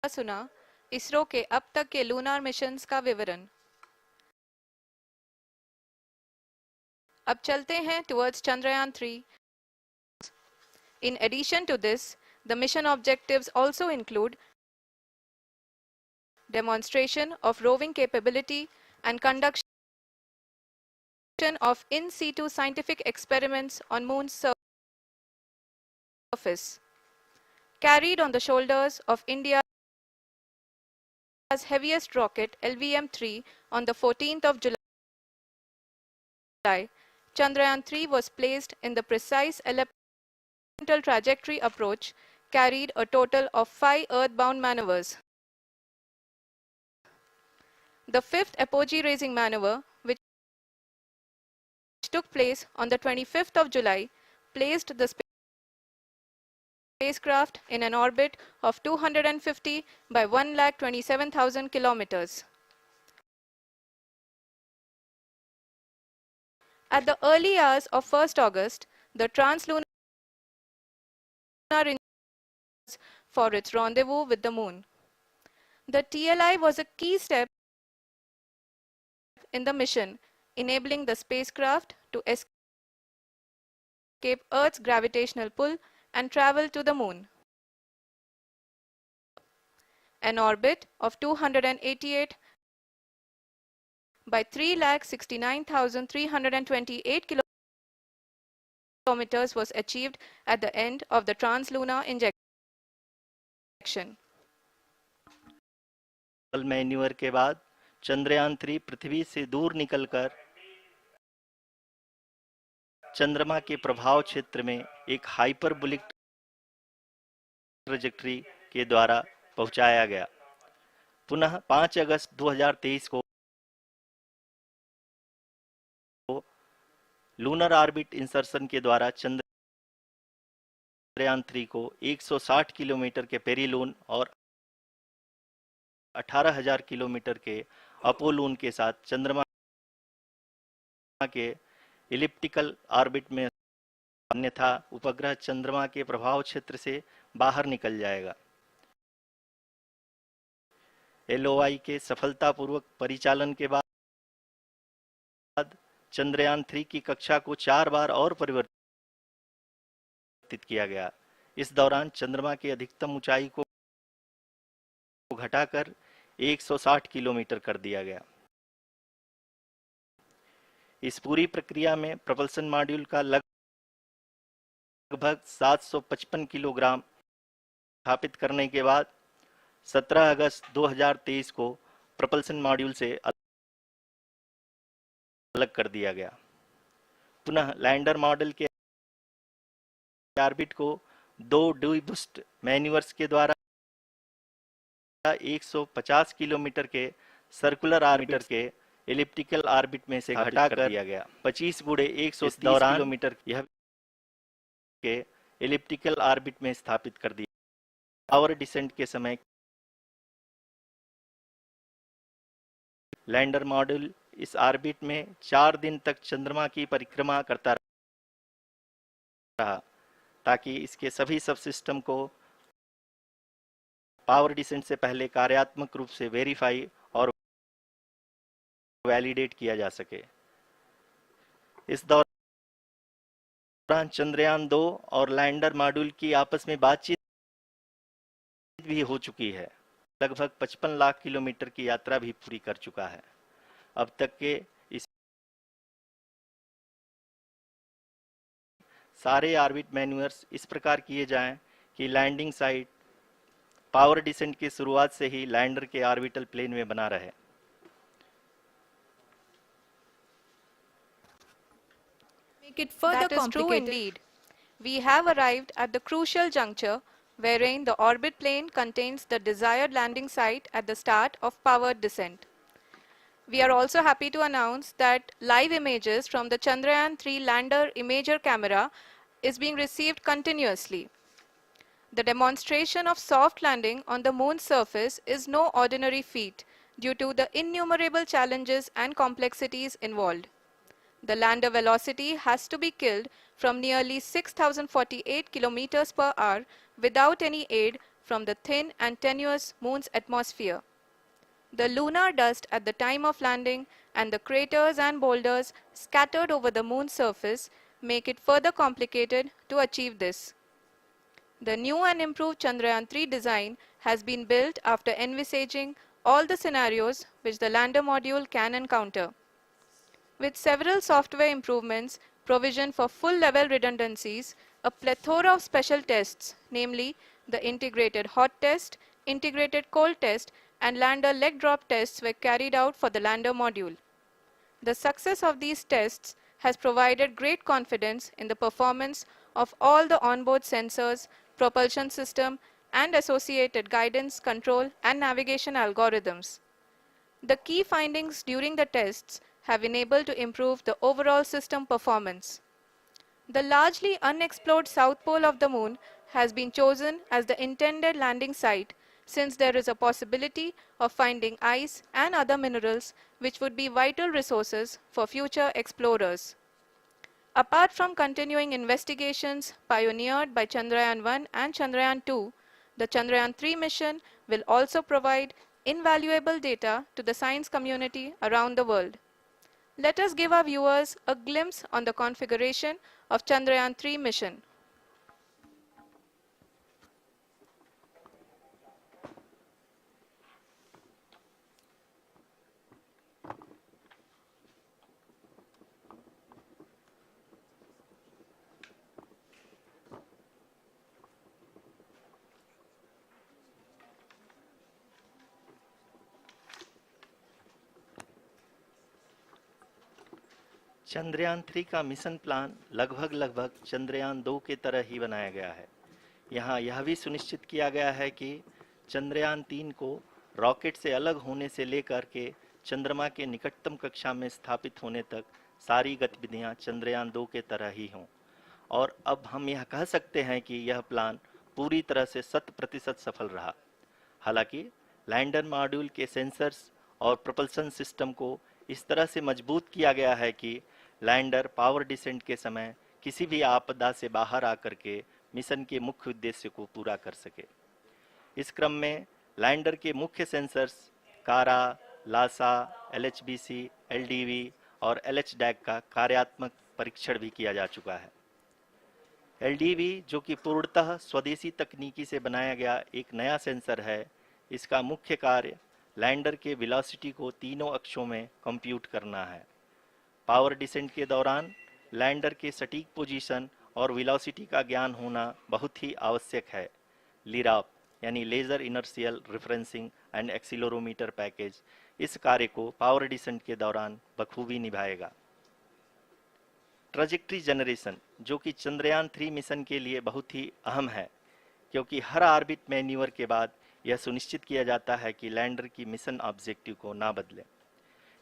सुना इसरो के अब तक के लूनार मिशंस का विवरण। अब चलते हैं towards Chandrayaan-3. In addition to this, the mission objectives also include demonstration of roving capability and conduction of in situ scientific experiments on Moon's surface, carried on the shoulders of India's heaviest rocket LVM-3 on the 14th of July. Chandrayaan-3 was placed in the precise elliptical trajectory approach, carried a total of 5 earthbound maneuvers. The fifth apogee-raising maneuver, which took place on the 25th of July, placed the spacecraft in an orbit of 250 by 1,27,000 kilometers. At the early hours of 1st August, the translunar for its rendezvous with the Moon. The TLI was a key step in the mission, enabling the spacecraft to escape Earth's gravitational pull and travel to the Moon. An orbit of 288 by 3,69,328 kilometers was achieved at the end of the translunar injection. Manure के बाद चंद्रयान-3 पृथ्वी से दूर निकलकर चंद्रमा के प्रभाव क्षेत्र में एक हाइपरबोलिक ट्रैजेक्टरी के द्वारा पहुंचाया गया। पुनः 5 अगस्त 2023 को लूनर ऑर्बिट इंसर्शन के द्वारा चंद्रयान-3 को 160 किलोमीटर के पेरिलून और 18,000 किलोमीटर के अपोलून के साथ चंद्रमा के इलिप्टिकल ऑर्बिट में, अन्यथा उपग्रह चंद्रमा के प्रभाव क्षेत्र से बाहर निकल जाएगा। LOI के सफलतापूर्वक परिचालन के बाद चंद्रयान-3 की कक्षा को 4 बार और परिवर्तित किया गया। इस दौरान चंद्रमा की अधिकतम ऊंचाई को घटाकर 160 किलोमीटर कर दिया गया। इस पूरी प्रक्रिया में प्रपल्सन मॉड्यूल का लगभग 755 किलोग्राम स्थापित करने के बाद 17 अगस्त 2023 को प्रपल्सन मॉड्यूल से अलग कर दिया गया। पुनः लैंडर मॉडल के ऑर्बिट को 2 डीबूस्ट मैन्यूवर्स के द्वारा 150 किलोमीटर के सर्कुलर ऑर्बिटर के एलिप्टिकल ऑर्बिट में से घटाकर दिया गया। 25 गुणे 130 किलोमीटर यह के एलिप्टिकल ऑर्बिट में स्थापित कर दिया। पावर डिसेंट के समय लैंडर मॉड्यूल इस ऑर्बिट में 4 दिन तक चंद्रमा की परिक्रमा करता रहा, ताकि इसके सभी सबसिस्टम को पावर डिसेंट से पहले कार्यात्मक रूप से वेरीफाई और वैलिडेट किया जा सके। इस दौरान चंद्रयान-2 और लैंडर मॉड्यूल की आपस में बातचीत भी हो चुकी है। लगभग 55 लाख किलोमीटर की यात्रा भी पूरी कर चुका है। अब तक के इस सारे ऑर्बिट मैन्यूअर्स इस प्रकार किए जाएं कि लैंडिंग साइट पावर डिसेंट की शुरुआत से ही लैंडर के ऑर्बिटल प्लेन में बना रहे। That is true indeed. We have arrived at the crucial juncture wherein the orbit plane contains the desired landing site at the start of powered descent. We are also happy to announce that live images from the Chandrayaan-3 lander imager camera is being received continuously. The demonstration of soft landing on the Moon's surface is no ordinary feat due to the innumerable challenges and complexities involved. The lander velocity has to be killed from nearly 6,048 kilometers per hour without any aid from the thin and tenuous Moon's atmosphere. The lunar dust at the time of landing and the craters and boulders scattered over the Moon's surface make it further complicated to achieve this. The new and improved Chandrayaan-3 design has been built after envisaging all the scenarios which the lander module can encounter. With several software improvements, provision for full-level redundancies, a plethora of special tests, namely the integrated hot test, integrated cold test, and lander leg drop tests were carried out for the lander module. The success of these tests has provided great confidence in the performance of all the onboard sensors, propulsion system, and associated guidance, control, and navigation algorithms. The key findings during the tests have enabled to improve the overall system performance. The largely unexplored south pole of the Moon has been chosen as the intended landing site since there is a possibility of finding ice and other minerals which would be vital resources for future explorers. Apart from continuing investigations pioneered by Chandrayaan-1 and Chandrayaan-2, the Chandrayaan-3 mission will also provide invaluable data to the science community around the world. Let us give our viewers a glimpse on the configuration of Chandrayaan-3 mission. Chandrayaan 3 का mission plan लगभग चंद्रयान 2 के तरह ही बनाया गया है। यहाँ यह भी सुनिश्चित किया गया है कि चंद्रयान 3 को रॉकेट से अलग होने से लेकर के चंद्रमा के निकटतम कक्षा में स्थापित होने तक सारी गतिविधियां चंद्रयान 2 के तरह ही हों। और अब हम यह कह सकते हैं कि यह प्लान पूरी तरह से 100% सफल रहा। हालांकि लैंडर मॉड्यूल के सेंसर्स और प्रोपल्शन सिस्टम को इस तरह से मजबूत किया गया है कि लैंडर पावर डिसेंट के समय किसी भी आपदा से बाहर आकर के मिशन के मुख्य उद्देश्य को पूरा कर सके। इस क्रम में लैंडर के मुख्य सेंसर्स कारा, लासा, एलएचबीसी, एलडीवी और एलएचडैक का कार्यात्मक परीक्षण भी किया जा चुका है। एलडीवी, जो कि पूर्णतः स्वदेशी तकनीकी से बनाया गया एक नया सेंसर है, इसका मुख्य कार्य लैंडर के वेलोसिटी को तीनों अक्षों में कंप्यूट करना है। पावर डिसेंट के दौरान लैंडर के सटीक पोजीशन और वेलोसिटी का ज्ञान होना बहुत ही आवश्यक है। लिराप यानी laser inertial referencing and accelerometer package इस कार्य को पावर डिसेंट के दौरान बखूबी निभाएगा। ट्रैजेक्टरी जनरेशन, जो कि चंद्रयान 3 मिशन के लिए बहुत ही अहम है, क्योंकि हर ऑर्बिट मैन्यूवर के बाद यह सुनिश्चित किया जाता है कि लैंडर की मिशन ऑब्जेक्टिव को ना बदले।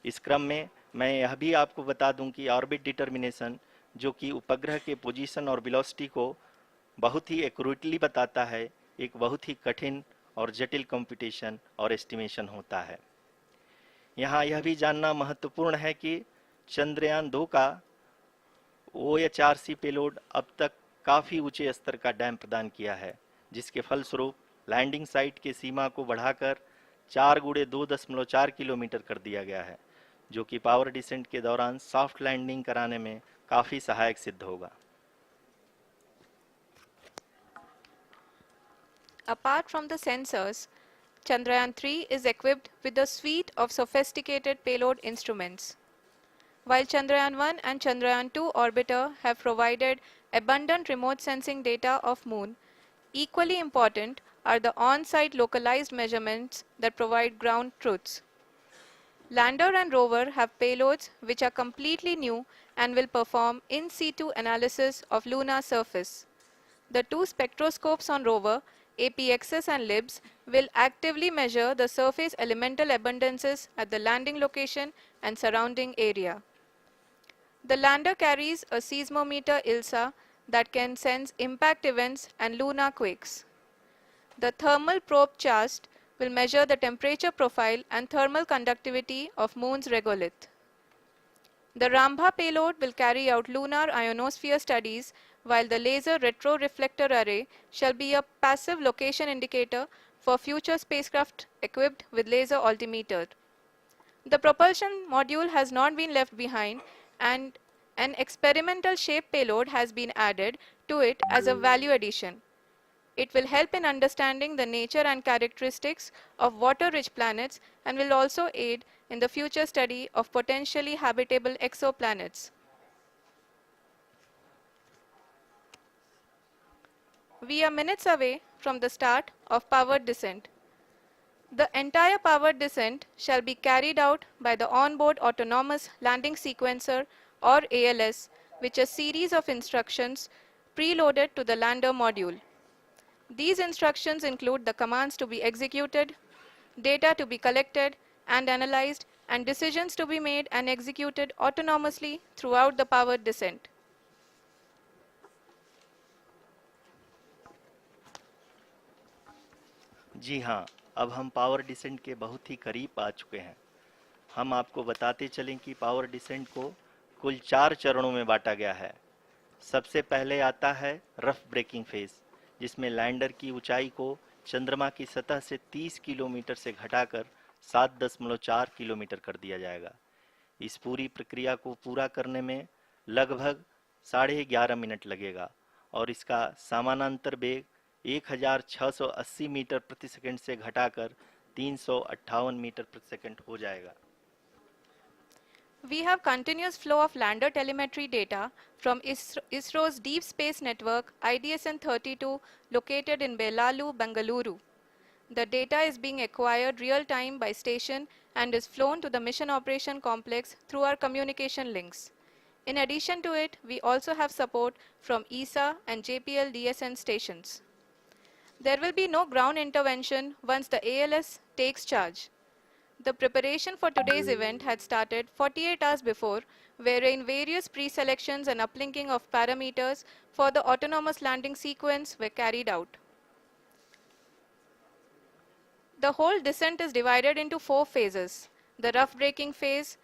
इस क्रम में मैं यह भी आपको बता दूं कि ऑर्बिट डिटर्मिनेशन, जो कि उपग्रह के पोजीशन और वेलोसिटी को बहुत ही एक्यूरेटली बताता है, एक बहुत ही कठिन और जटिल कंप्यूटेशन और एस्टिमेशन होता है। यहाँ यह भी जानना महत्वपूर्ण है कि चंद्रयान 2 का OHRC पेलोड अब तक काफ़ी ऊंचे स्तर का डैम प्रदान किया है, जिसके फलस्वरूप लैंडिंग साइट के सीमा को बढ़ाकर 4 गुणे 2.4 किलोमीटर कर दिया गया है, जो कि पावर डिसेंट के दौरान सॉफ्ट लैंडिंग कराने में काफ़ी सहायक सिद्ध होगा। Apart from the sensors, Chandrayaan-3 is equipped with a suite of sophisticated payload instruments. While Chandrayaan-1 and Chandrayaan-2 orbiter have provided abundant remote sensing data of Moon, equally important are the on-site localized measurements that provide ground truths. Lander and rover have payloads which are completely new and will perform in situ analysis of lunar surface. The two spectroscopes on rover, APXS and LIBS, will actively measure the surface elemental abundances at the landing location and surrounding area. The lander carries a seismometer ILSA that can sense impact events and lunar quakes. The thermal probe CHAST will measure the temperature profile and thermal conductivity of Moon's regolith. The Rambha payload will carry out lunar ionosphere studies while the laser retroreflector array shall be a passive location indicator for future spacecraft equipped with laser altimeter. The propulsion module has not been left behind, and an experimental shape payload has been added to it as a value addition. It will help in understanding the nature and characteristics of water-rich planets and will also aid in the future study of potentially habitable exoplanets. We are minutes away from the start of powered descent. The entire powered descent shall be carried out by the onboard autonomous landing sequencer, or ALS, which is a series of instructions preloaded to the lander module. These instructions include the commands to be executed, data to be collected and analyzed, and decisions to be made and executed autonomously throughout the powered descent. जी हाँ, अब हम power descent के बहुत ही करीब आ चुके हैं। हम आपको बताते चलें कि पावर डिसेंट को कुल 4 चरणों में बांटा गया है। सबसे पहले आता है रफ ब्रेकिंग फेज, जिसमें लैंडर की ऊंचाई को चंद्रमा की सतह से 30 किलोमीटर से घटाकर 7.4 किलोमीटर कर दिया जाएगा। इस पूरी प्रक्रिया को पूरा करने में लगभग 11.5 मिनट लगेगा और इसका समानांतर वेग 1680 मीटर प्रति सेकंड से घटाकर 358 मीटर प्रति सेकंड हो जाएगा। We have continuous flow of lander telemetry data from ISRO's Deep Space Network IDSN-32 located in Belalu, Bengaluru. The data is being acquired real-time by station and is flown to the Mission Operation Complex through our communication links. In addition to it, we also have support from ESA and JPL DSN stations. There will be no ground intervention once the ALS takes charge. The preparation for today's event had started 48 hours before, wherein various pre-selections and uplinking of parameters for the autonomous landing sequence were carried out. The whole descent is divided into 4 phases: the rough braking phase,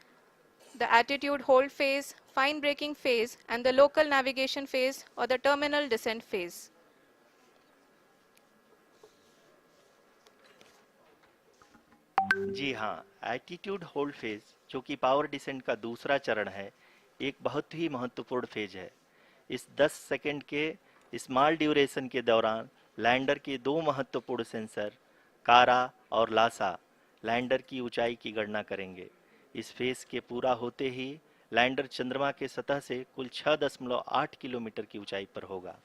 the attitude hold phase, fine braking phase, and the local navigation phase or the terminal descent phase. जी हाँ, attitude hold phase, जो कि power descent का दूसरा चरण है, एक बहुत ही महत्वपूर्ण फेज है। इस 10 सेकंड के स्मॉल ड्यूरेशन के दौरान लैंडर के 2 महत्वपूर्ण सेंसर कारा और लासा लैंडर की ऊंचाई की गणना करेंगे। इस फेज के पूरा होते ही लैंडर चंद्रमा के सतह से कुल 6.8 किलोमीटर की ऊंचाई पर होगा।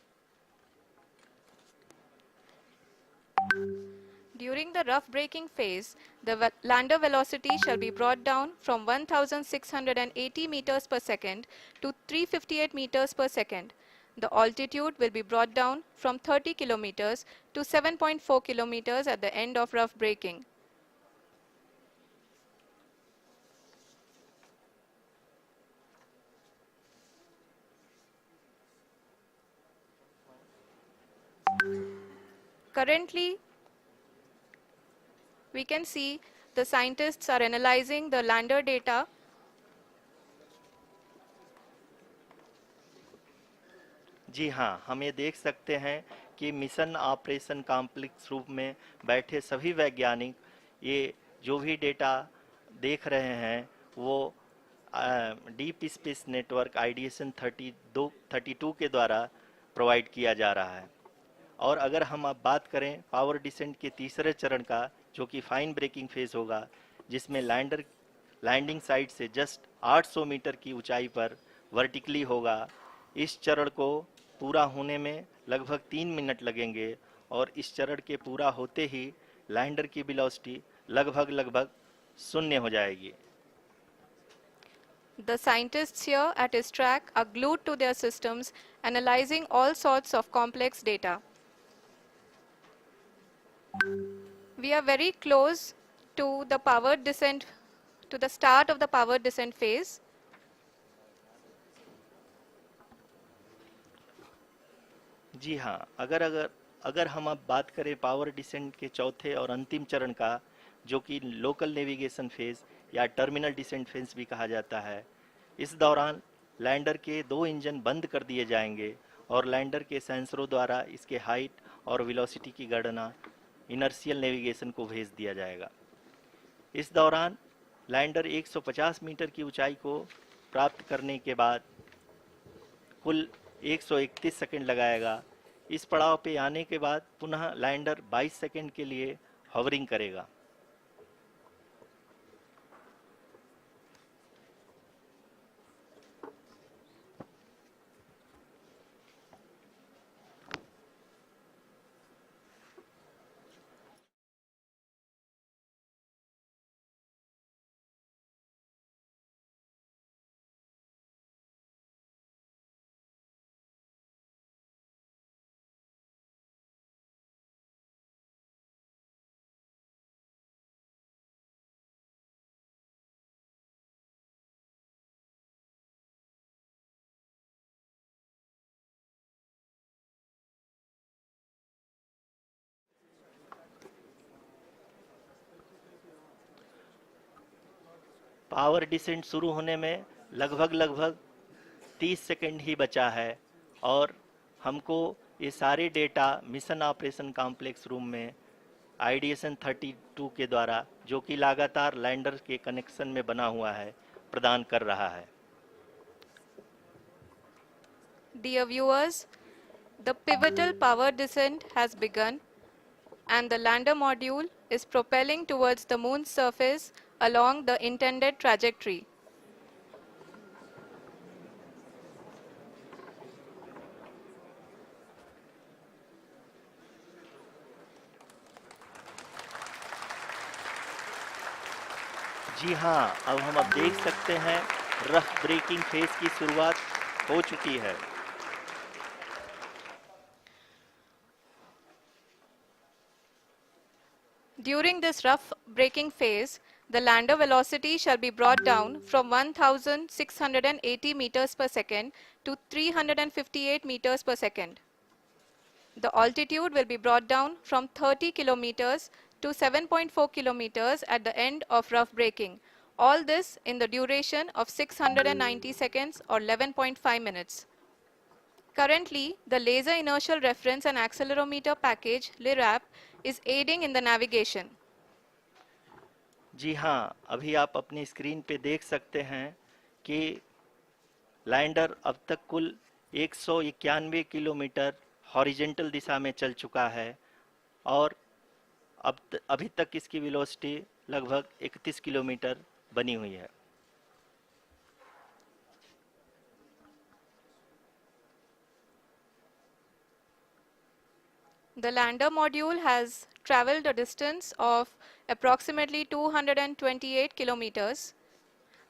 During the rough braking phase, the lander velocity shall be brought down from 1680 meters per second to 358 meters per second. The altitude will be brought down from 30 kilometers to 7.4 kilometers at the end of rough braking. Currently, we can see the scientists are analyzing the lander data. जी हाँ, हम ये देख सकते हैं कि mission operation complex रूप में बैठे सभी वैज्ञानिक ये जो भी डेटा देख रहे हैं वो डीप स्पेस नेटवर्क IDSN 32 के द्वारा प्रोवाइड किया जा रहा है। और अगर हम अब बात करें पावर डिसेंट के तीसरे चरण का, जो कि फाइन ब्रेकिंग फेज होगा, जिसमें लैंडर लैंडिंग साइट से जस्ट 800 मीटर की ऊंचाई पर वर्टिकली होगा। इस चरण को पूरा होने में लगभग 3 मिनट लगेंगे और इस चरण के पूरा होते ही लैंडर की वेलोसिटी लगभग 0 हो जाएगी। The scientists here at ISRO are glued to their systems, analyzing all sorts of complex data. We are very close to the powered descent, to the start of the powered descent phase. जी हाँ, अगर हम अब बात करें power descent के चौथे और अंतिम चरण का, जो कि लोकल नेविगेशन फेज या टर्मिनल डिसेंट फेज भी कहा जाता है, इस दौरान लैंडर के 2 इंजन बंद कर दिए जाएंगे और लैंडर के सेंसरों द्वारा इसके हाइट और वेलोसिटी की गणना इनर्शियल नेविगेशन को भेज दिया जाएगा। इस दौरान लैंडर 150 मीटर की ऊंचाई को प्राप्त करने के बाद कुल 131 सेकंड लगाएगा। इस पड़ाव पे आने के बाद पुनः लैंडर 22 सेकंड के लिए हॉवरिंग करेगा। पावर डिसेंट शुरू होने में लगभग 30 सेकंड ही बचा है और हमको ये सारे data mission operation complex room में आईडीएसएन 32 के द्वारा, जो कि लगातार लैंडर के कनेक्शन में बना हुआ है, प्रदान कर रहा है। Dear viewers, the pivotal power descent has begun and the lander module is propelling towards the moon's surface along the intended trajectory. जी हाँ, अब देख सकते हैं रफ ब्रेकिंग फेज की शुरुआत हो चुकी है। During this rough braking phase, the lander velocity shall be brought down from 1680 meters per second to 358 meters per second. The altitude will be brought down from 30 kilometers to 7.4 kilometers at the end of rough braking. All this in the duration of 690 seconds or 11.5 minutes. Currently, the Laser Inertial Reference and Accelerometer package (LIRAP) is aiding in the navigation. जी हाँ, अभी आप अपनी screen पे देख सकते हैं कि lander अब तक कुल 191 किलोमीटर हॉरिजेंटल दिशा में चल चुका है और अभी तक इसकी वेलोसिटी लगभग 31 किलोमीटर बनी हुई है। The lander module has traveled a distance of approximately 228 kilometers.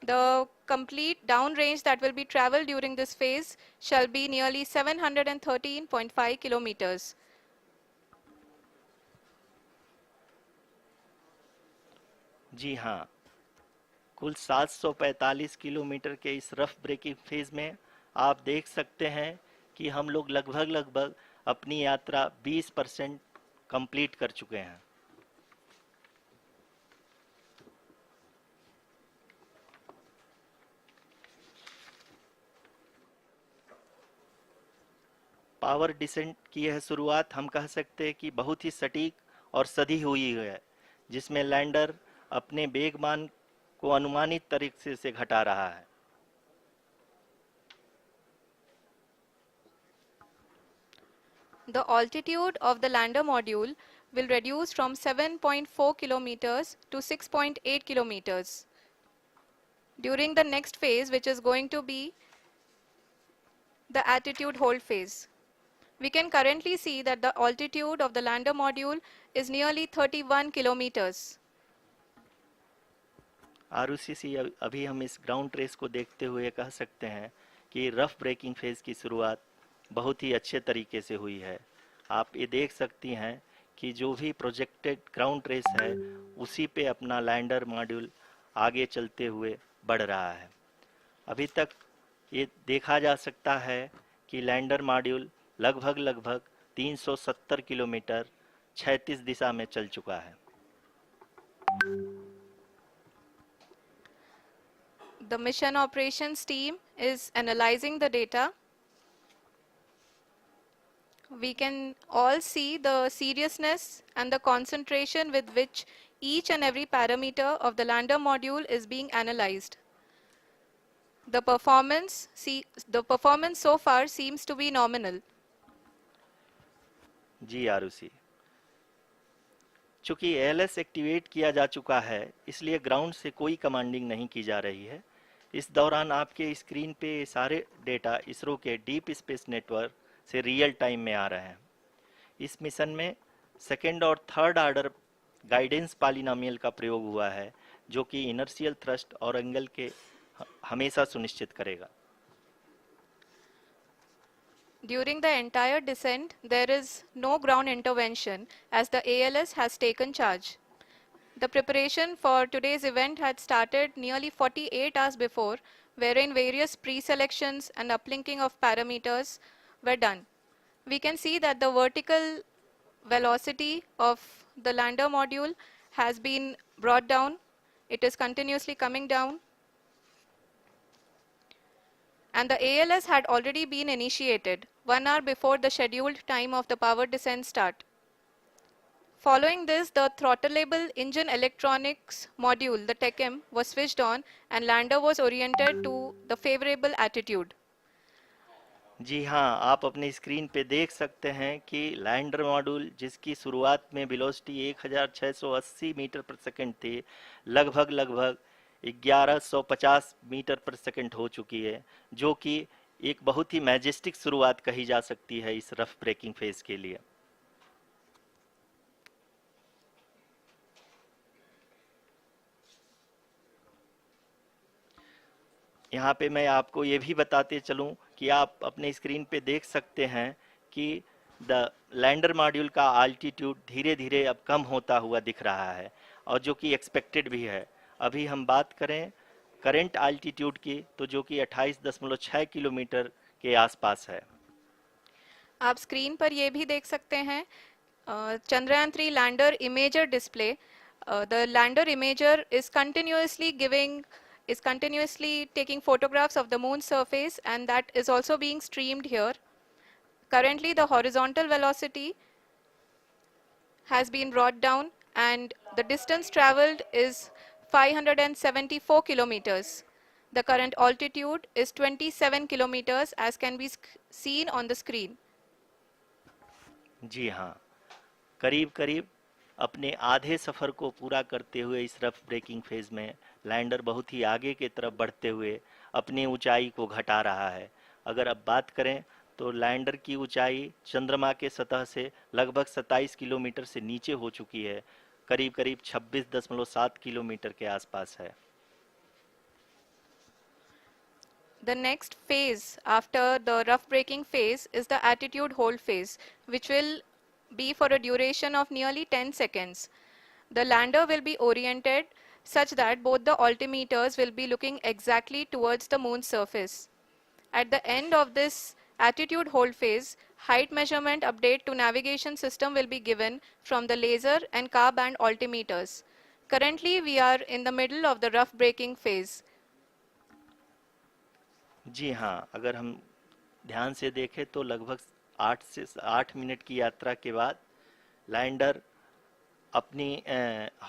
The complete downrange that will be traveled during this phase shall be nearly 713.5 kilometers. जी हाँ, कुल 745 किलोमीटर के इस रफ ब्रेकिंग फेज में आप देख सकते हैं कि हम लोग लगभग अपनी यात्रा 20% कंप्लीट कर चुके हैं। पावर डिसेंट की यह शुरुआत हम कह सकते हैं कि बहुत ही सटीक और सधी हुई है, जिसमें लैंडर अपने वेगमान को अनुमानित तरीके से घटा रहा है। The altitude of the lander module will reduce from 7.4 kilometers to 6.8 kilometers. During the next phase, which is going to be the attitude hold phase. We can currently see that the altitude of the lander module is nearly 31 kilometers. आरयूसीसी अभी हम इस ground trace को देखते हुए कह सकते हैं कि रफ ब्रेकिंग फेज की शुरुआत बहुत ही अच्छे तरीके से हुई है। आप ये देख सकती हैं कि जो भी प्रोजेक्टेड ग्राउंड ट्रेस है उसी पे अपना लैंडर मॉड्यूल आगे चलते हुए बढ़ रहा है। अभी तक ये देखा जा सकता है कि लैंडर मॉड्यूल लगभग 370 किलोमीटर क्षैतिज दिशा में चल चुका है। The mission operations team is analyzing the data. we can all see the seriousness and the concentration with which each and every parameter of the lander module is being analyzed. The performance so far seems to be nominal. जी आरुषि, चूंकि ALS activate किया जा चुका है, इसलिए ground से कोई commanding नहीं की जा रही है। इस दौरान आपके स्क्रीन पे सारे डेटा इसरो के डीप स्पेस नेटवर्क से रियल टाइम में आ रहे हैं। इस मिशन में सेकेंड और थर्ड ऑर्डर गाइडेंस पॉलिनोमियल का प्रयोग हुआ है, जो कि इनर्शियल थ्रस्ट और एंगल के हमेशा सुनिश्चित करेगा। During the entire descent, there is no ground intervention as the ALS has taken charge. The preparation for today's event had started nearly 48 hours before, wherein various pre-selections and uplinking of parameters were done. We can see that the vertical velocity of the lander module has been brought down. It is continuously coming down. And the ALS had already been initiated 1 hour before the scheduled time of the power descent start. Following this, the throttleable engine electronics module, the TECM, was switched on and lander was oriented to the favorable attitude. जी हाँ, आप अपनी screen पे देख सकते हैं कि lander module, जिसकी शुरुआत में वेलोसिटी 1680 मीटर पर सेकंड थी, लगभग 1150 मीटर पर सेकंड हो चुकी है, जो कि एक बहुत ही मैजेस्टिक शुरुआत कही जा सकती है इस रफ ब्रेकिंग फेज के लिए। यहाँ पे मैं आपको ये भी बताते चलूँ कि आप अपने स्क्रीन पे देख सकते हैं कि द लैंडर मॉड्यूल का आल्टीट्यूड धीरे धीरे अब कम होता हुआ दिख रहा है, और जो कि एक्सपेक्टेड भी है। अभी हम बात करें करंट आल्टीट्यूड की, तो जो कि 28.6 किलोमीटर के आसपास है। आप स्क्रीन पर ये भी देख सकते हैं Chandrayaan-3 lander imager display. The lander imager is continuously taking photographs of the moon's surface, and that is also being streamed here. Currently, the horizontal velocity has been brought down and the distance traveled is 574 kilometers. The current altitude is 27 kilometers as can be seen on the screen. जी हाँ, करीब करीब अपने आधे सफ़र को पूरा करते हुए इस रफ ब्रेकिंग फेज में लैंडर बहुत ही आगे की तरफ बढ़ते हुए अपनी ऊंचाई को घटा रहा है। अगर अब बात करें तो लैंडर की ऊंचाई चंद्रमा के सतह से लगभग 27 किलोमीटर से नीचे हो चुकी है, करीब करीब 26.7 किलोमीटर के आसपास है। The next phase after the rough braking phase is the attitude hold phase, which will be for a duration of nearly 10 seconds. The lander will be oriented such that both the altimeters will be looking exactly towards the moon's surface. At the end of this attitude hold phase, height measurement update to navigation system will be given from the laser and car band altimeters. Currently, we are in the middle of the rough braking phase. जी हाँ, अगर हम ध्यान से देखें तो लगभग 8 minute की यात्रा के बाद लैंडर अपनी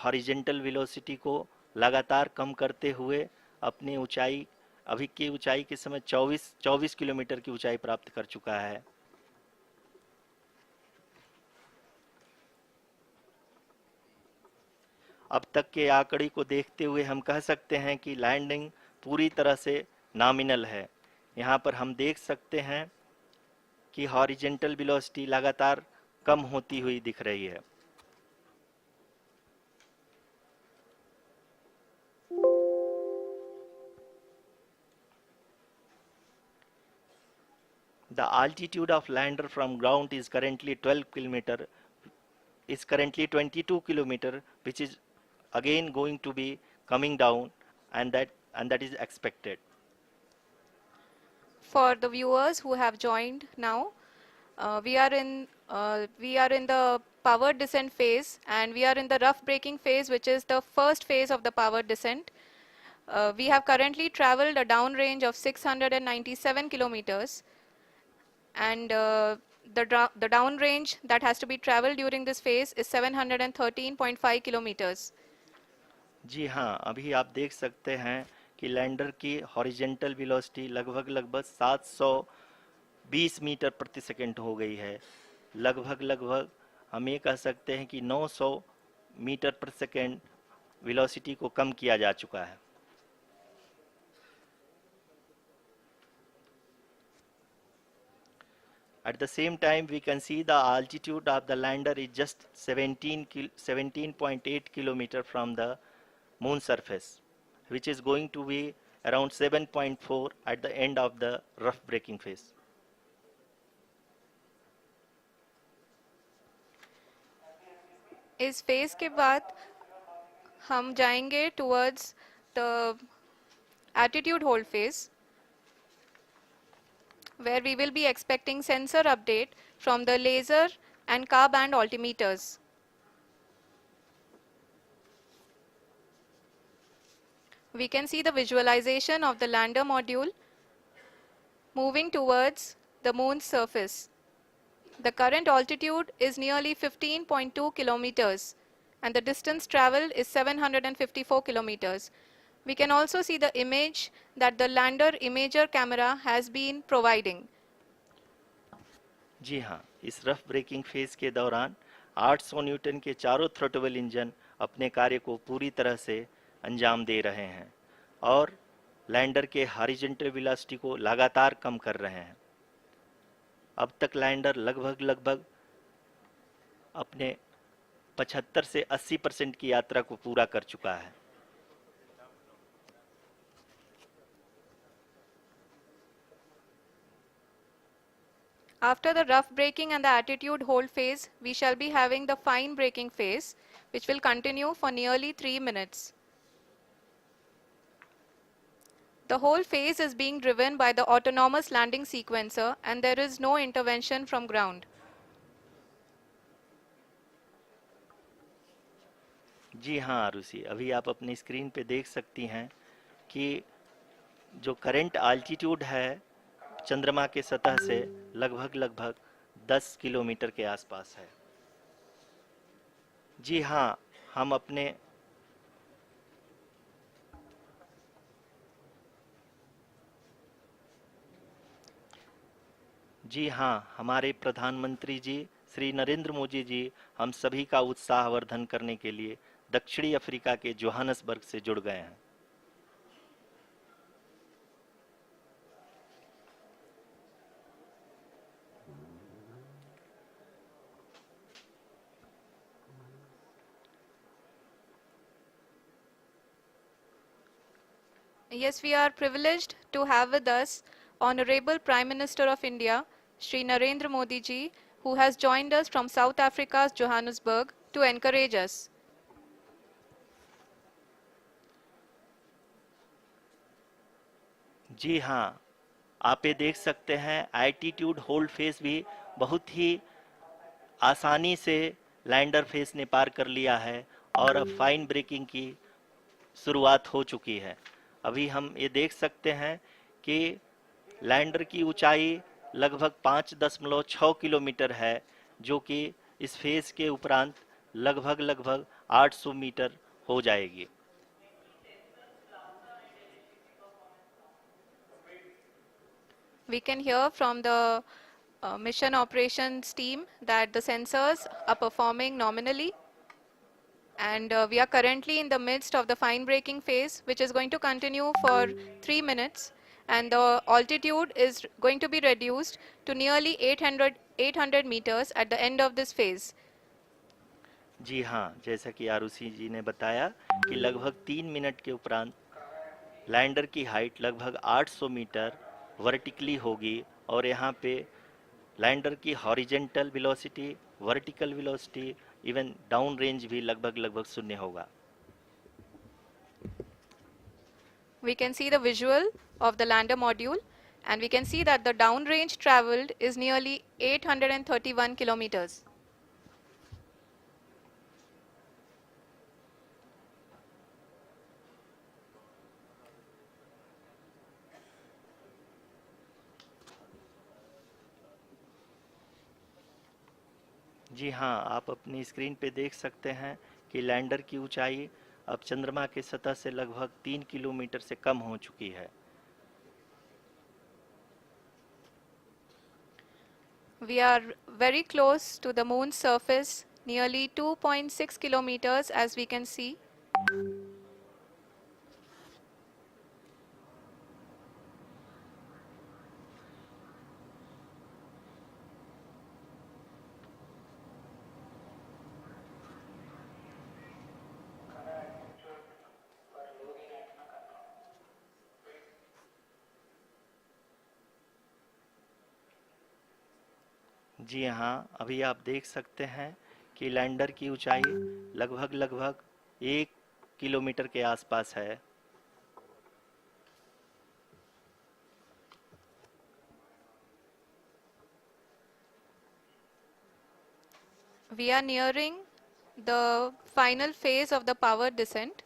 हॉरिजेंटल वेलोसिटी को लगातार कम करते हुए अपनी ऊंचाई, अभी की ऊंचाई के समय 24 किलोमीटर की ऊंचाई प्राप्त कर चुका है। अब तक के आंकड़े को देखते हुए हम कह सकते हैं कि लैंडिंग पूरी तरह से नॉमिनल है। यहाँ पर हम देख सकते हैं कि हॉरिजेंटल वेलोसिटी लगातार कम होती हुई दिख रही है। The altitude of lander from ground is currently 22 kilometer, which is again going to be coming down, and that is expected. For the viewers who have joined now, we are in the power descent phase, and we are in the rough braking phase, which is the first phase of the power descent. We have currently traveled a downrange of 697 kilometers, and The downrange that has to be traveled during this phase is 713.5 kilometers. जी हाँ, अभी आप देख सकते हैं कि lander की horizontal velocity लगभग 720 metre प्रति सेकंड हो गई है। लगभग हम ये कह सकते हैं कि 900 मीटर प्रति सेकंड वेलोसिटी को कम किया जा चुका है। At the same time, we can see the altitude of the lander is just 17.8 kilometer from the moon surface, which is going to be around 7.4 at the end of the rough braking phase. इस phase के बाद हम जाएंगे towards the attitude hold phase, where we will be expecting sensor update from the laser and car band altimeters. We can see the visualization of the lander module moving towards the moon's surface. The current altitude is nearly 15.2 kilometers and the distance traveled is 754 kilometers. We can also see the image that the lander imager camera has been providing. जी हाँ, इस rough breaking phase के दौरान 800 Newton के चारों throttle engine अपने कार्य को पूरी तरह से अंजाम दे रहे हैं और लैंडर के हॉरिजॉन्टल वेलोसिटी को लगातार कम कर रहे हैं। अब तक लैंडर लगभग अपने 75 से 80% की यात्रा को पूरा कर चुका है। After the rough braking and the attitude hold phase, we shall be having the fine braking phase, which will continue for nearly 3 minutes. The whole phase is being driven by the autonomous landing sequencer and there is no intervention from ground. जी हाँ आरुषि, अभी आप अपनी screen पे देख सकती हैं कि जो करंट आल्टीट्यूड है चंद्रमा के सतह से लगभग 10 किलोमीटर के आसपास है। जी हाँ, हम अपने जी हाँ, हमारे प्रधानमंत्री जी श्री नरेंद्र मोदी जी हम सभी का उत्साहवर्धन करने के लिए दक्षिणी अफ्रीका के जोहानसबर्ग से जुड़ गए हैं। Yes, we are privileged to have with us Honorable Prime Minister of India, Shri Narendra Modi ji, who has joined us from South Africa's Johannesburg to encourage us. जी हाँ, आप ये देख सकते हैं एल्टीट्यूड होल्ड फेस भी बहुत ही आसानी से लैंडर फेस ने पार कर लिया है और अब फाइन ब्रेकिंग की शुरुआत हो चुकी है। अभी हम ये देख सकते हैं कि लैंडर की ऊंचाई लगभग 5.6 किलोमीटर है, जो कि इस फेज के उपरांत लगभग 800 मीटर हो जाएगी। We can hear from the mission operations team that the sensors are performing nominally. And we are currently in the midst of the fine braking phase, which is going to continue for 3 minutes. And the altitude is going to be reduced to nearly 800 meters at the end of this phase. जी हाँ, जैसा कि आरुषि जी ने बताया कि लगभग 3 minute के उपरांत lander की हाइट लगभग 800 मीटर वर्टिकली होगी और यहाँ पे लैंडर की horizontal velocity, vertical velocity, even down range भी लगभग शून्य होगा। We can see the visual of the lander module and we can see that the downrange traveled is nearly 831 kilometers. जी हाँ, आप अपनी स्क्रीन पे देख सकते हैं कि लैंडर की ऊंचाई अब चंद्रमा की सतह से लगभग 3 किलोमीटर से कम हो चुकी है। We are very close to the moon's surface, nearly 2.6 kilometers as we can see. जी हाँ, अभी आप देख सकते हैं कि लैंडर की ऊंचाई लगभग लगभग 1 किलोमीटर के आसपास है। We are nearing the final phase of the power descent,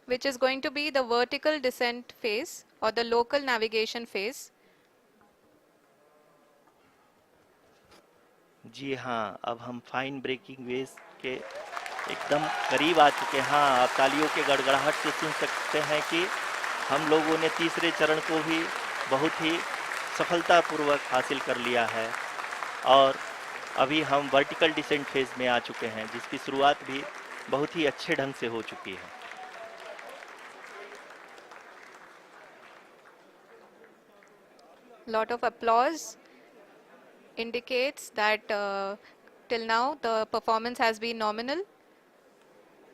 which is going to be the vertical descent phase or the local navigation phase. जी हाँ, अब हम फाइन ब्रेकिंग वेव्स के एकदम करीब आ चुके हैं। हाँ, आप तालियों के गड़गड़ाहट से सुन सकते हैं कि हम लोगों ने तीसरे चरण को भी बहुत ही सफलतापूर्वक हासिल कर लिया है और अभी हम वर्टिकल डिसेंट फेज में आ चुके हैं, जिसकी शुरुआत भी बहुत ही अच्छे ढंग से हो चुकी है। Lot of applause indicates that till now the performance has been nominal.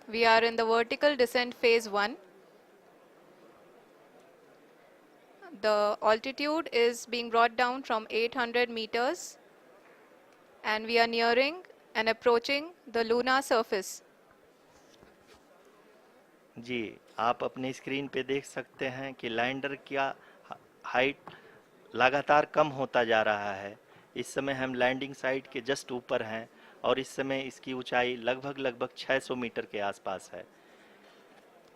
We are in the vertical descent phase 1. The altitude is being brought down from 800 meters and we are nearing and approaching the lunar surface. जी, आप अपने screen पे देख सकते हैं कि lander का height लगातार कम होता जा रहा है। इस समय हम लैंडिंग साइट के जस्ट ऊपर हैं और इस समय इसकी ऊंचाई लगभग लगभग 600 मीटर के आसपास है।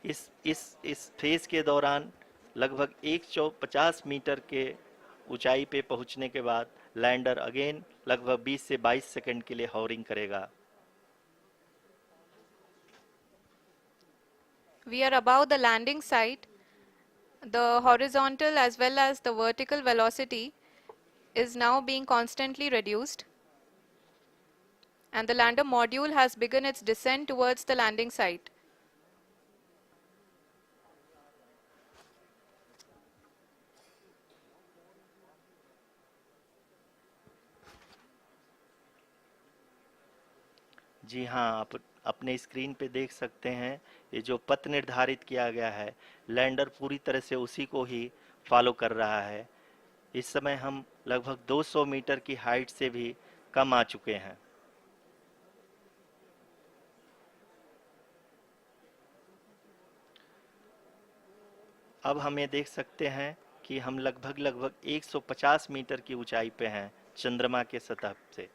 इस फेज के दौरान लगभग 150 मीटर के ऊंचाई पे पहुंचने के बाद लैंडर अगेन लगभग 20 से 22 सेकंड के लिए हॉवरिंग करेगा। We are above the landing site. The horizontal as well as the vertical velocity is now being constantly reduced and the lander module has begun its descent towards the landing site. जी हाँ, आप अपने screen पे देख सकते हैं ये जो पथ निर्धारित किया गया है, लैंडर पूरी तरह से उसी को ही फॉलो कर रहा है। इस समय हम लगभग 200 मीटर की हाइट से भी कम आ चुके हैं। अब हम ये देख सकते हैं कि हम लगभग लगभग 150 मीटर की ऊंचाई पे हैं चंद्रमा के सतह से।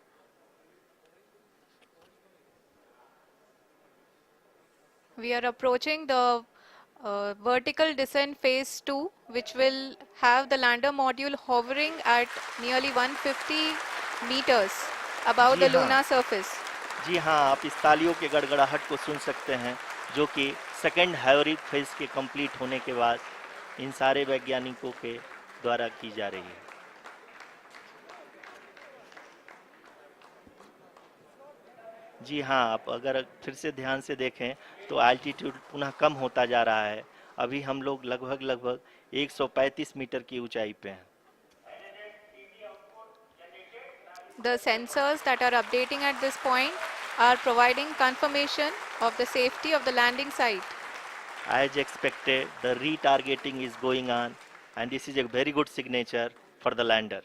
We are approaching the vertical descent phase 2, which will have the lander module hovering at nearly 150 meters above ji the हाँ, lunar surface. जी हाँ, आप इस तालियों के गड़गड़ाहट को सुन सकते हैं, जो कि सेकंड हैवरिक फेज के कंप्लीट होने के बाद इन सारे वैज्ञानिकों के द्वारा की जा रही है। जी हाँ, आप अगर फिर से ध्यान से देखें तो एल्टीट्यूड पुनः कम होता जा रहा है। अभी हम लोग लगभग लगभग 135 मीटर की ऊंचाई पे हैं। The sensors that are updating at this point are providing confirmation of the safety of the landing site. As expected, the retargeting is going on and this is a very good signature for the lander.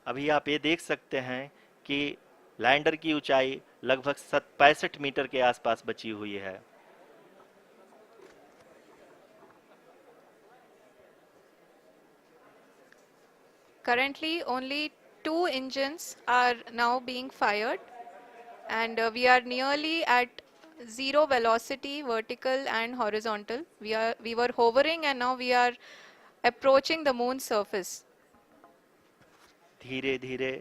अभी आप ये देख सकते हैं कि lander की ऊंचाई लगभग 65 मीटर के आसपास बची हुई है। Currently, only 2 engines are now being fired and we are nearly at zero velocity, vertical and horizontal. We were hovering and now we are approaching the moon's surface. धीरे धीरे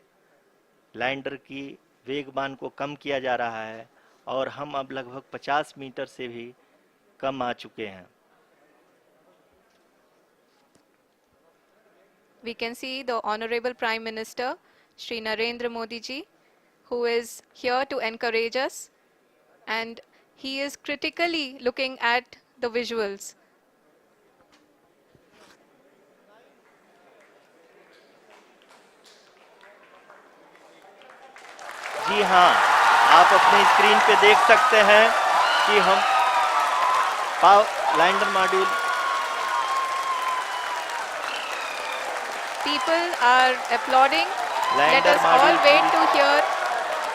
लैंडर की वेगमान को कम किया जा रहा है और हम अब लगभग 50 मीटर से भी कम आ चुके हैं। We can see the Honorable Prime Minister, Shri Narendra Modi ji, who is here to encourage us, and he is critically looking at the visuals. जी हाँ, आप अपने स्क्रीन पे देख सकते हैं कि हम lander module People are applauding. Let lander us all module wait to hear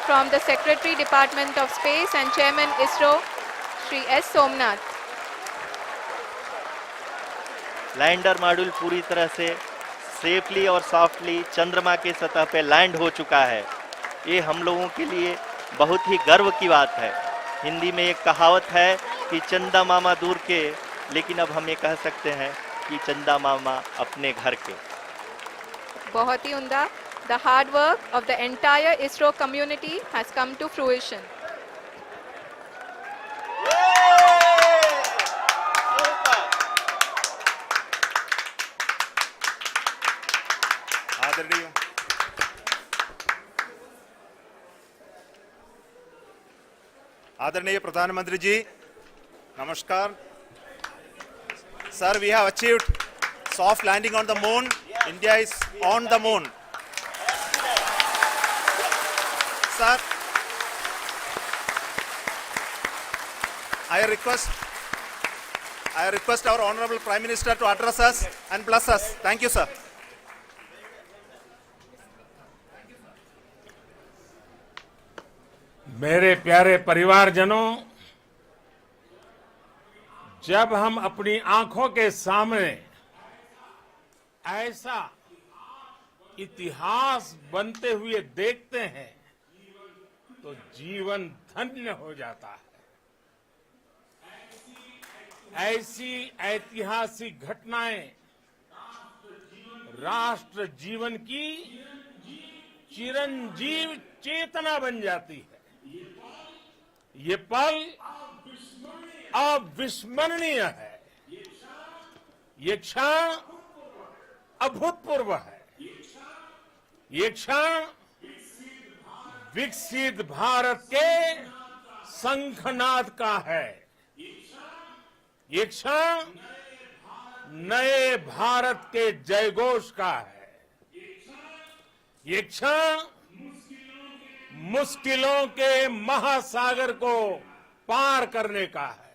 from the Secretary Department of Space and Chairman ISRO, Shri S. Somnath. Lander module पूरी तरह से सेफली और सॉफ्टली चंद्रमा के सतह पे लैंड हो चुका है। ये हम लोगों के लिए बहुत ही गर्व की बात है। हिंदी में एक कहावत है कि चंदा मामा दूर के, लेकिन अब हम ये कह सकते हैं कि चंदा मामा अपने घर के। बहुत ही उम्दा. The hard work of the entire ISRO community has come to fruition. आदरणीय आदरणीय प्रधानमंत्री जी, नमस्कार. Sir, we have achieved soft landing on the moon. India is on the moon. Sir, I request our Honorable Prime Minister to address us and bless us. Thank you, sir. मेरे प्यारे परिवारजनों, जब हम अपनी आंखों के सामने ऐसा इतिहास बनते हुए देखते हैं तो जीवन धन्य हो जाता है। ऐसी ऐतिहासिक घटनाएं राष्ट्र जीवन की चिरंजीव चेतना बन जाती है। ये पल अविस्मरणीय है। ये क्षण अभूतपूर्व है। ये क्षण विकसित भारत के शंखनाद का है। ये क्षण नए भारत के जयघोष का है। ये क्षण मुश्किलों के महासागर को पार करने का है।